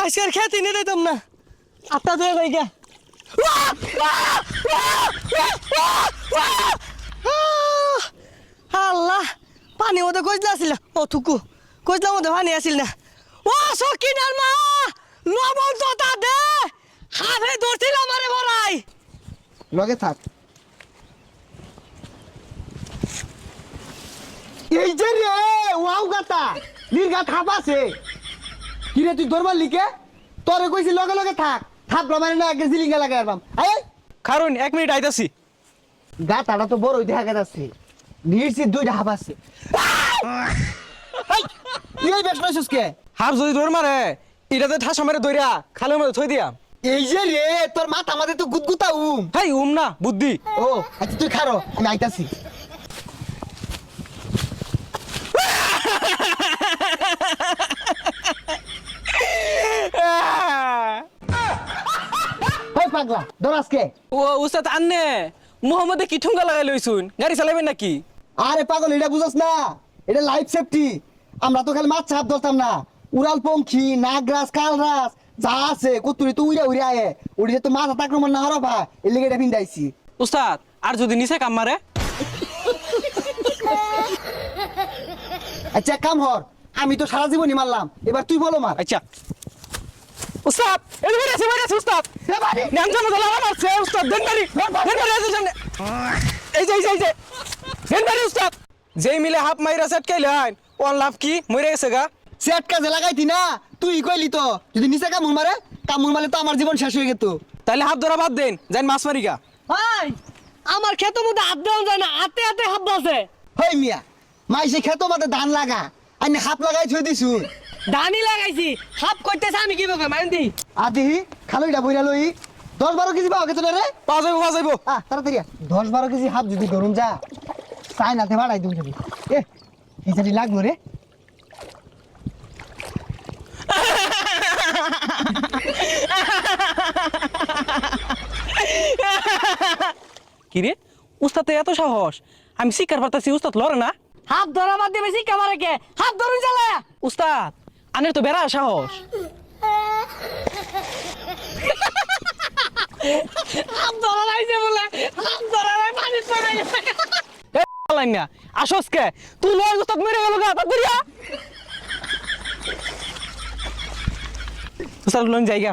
আজকের খেতে নিয়ে দিতাম না আটটা ধরে যাই গা আল্লাহ পানি মধ্যে কইলা আসিল ও থুকু কইলার মধ্যে পানি আসিল না ও সকিনার মা লবণ জোতা দে হাফে ধরছিল আমারে বড়াই লগে থাক এই যে রে ওয়াও গাতা নির্গা থাপ আছে কি রে তুই ধরবার লিখে তোরে কইছি লগে লগে থাক থাপ মানে না আগে জিলিঙ্গা লাগাই আরবাম আয় কারণ 1 মিনিট আইতাছি গাতাটা তো বড়ই দেখা যাচ্ছে নির্সি দুইটা হাফ আছে এই বেশ নইছিস কে হাফ যদি দৌড় মারে এটাতে ঠাসা মেরে দইরা খালের মধ্যে থই দিয়া এই যে রে তোর মাথা মাঝে তো গুদগুতা হেই না বুদ্ধি ও আচ্ছা তুই খারো আমি আইতাছি ওই পাগলা দরাসকে ও উস্তাদ আন্নে মোহাম্মদে কি ঠুঙ্গা লাগাই লইছুন গাড়ি চালাবেন নাকি আরে পাগল এটা বুঝছ না এটা লাইফ সেফটি আমরা তো খালি মাছ ছাপ ধরতাম না উড়াল পঙ্খী নাগরাজ কালরাজ যা আছে কুতুরি তো উড়া উড়া আয়ে উড়িয়ে তো মাছ আক্রমণ না হরবা এর লেগে এটা ভিন্দাইছি উস্তাদ আর যদি নিচে কাম মারে আচ্ছা কাম হর আমি তো সারা জীবনই মারলাম এবার তুই বলো মার আচ্ছা উস্তাদ এই বেড়েছে উস্তাদ নাম জানো দলা আছে উস্তাদ দেনবাড়ি আছে সামনে এই যে দেনবাড়ি উস্তাদ যেই মিলে হাফ মাইরা সেট কাইলাইন ওর লাভ কি মরে গেছে গা সেট কাজে লাগাইতি না তুই কইলি তো যদি নিচে কামড় মারে কামড় মারলে তো আমার জীবন শেষ হয়ে যেত তাহলে হাফ ধরা বাদ দেন যাই মাছ মারি গা ভাই আমার ক্ষেতের মধ্যে হাত দেওয়া যায় না হাতে হাতে হাত বসে হই মিয়া মাইসে খেতো মাতে ধান লাগা আইনে হাত লাগাই থই দিছু ধানি লাগাইছি হাত করতেছে আমি কি বলবো মাইন্দি আদি খালইটা বইরা লই 10-12 কেজি পাও কেতনে রে পাওয়া যাইবো তাড়াতাড়ি 10-12 কেজি হাত যদি ধরুন যা চাইনাতে বাড়াই দিন যদি এ এই জানি লাগলো রে কি রে উস্তাদ এত সাহস আমি শিকার পারতাছি উস্তাদ লড়ে না হাত ধরা বাদ দিয়ে বেশি কামারে কে হাত ধরুন জ্বালা উস্তাদ আনের তো বেড়া সাহস হাত ধরা লাইছে বলে হাত ধরা লাই পানি পড়ে গেছে না আসস কে তুই লয় উস্তাদ মেরে গেল গা তাড়াতাড়ি উস্তাদ লন জায়গা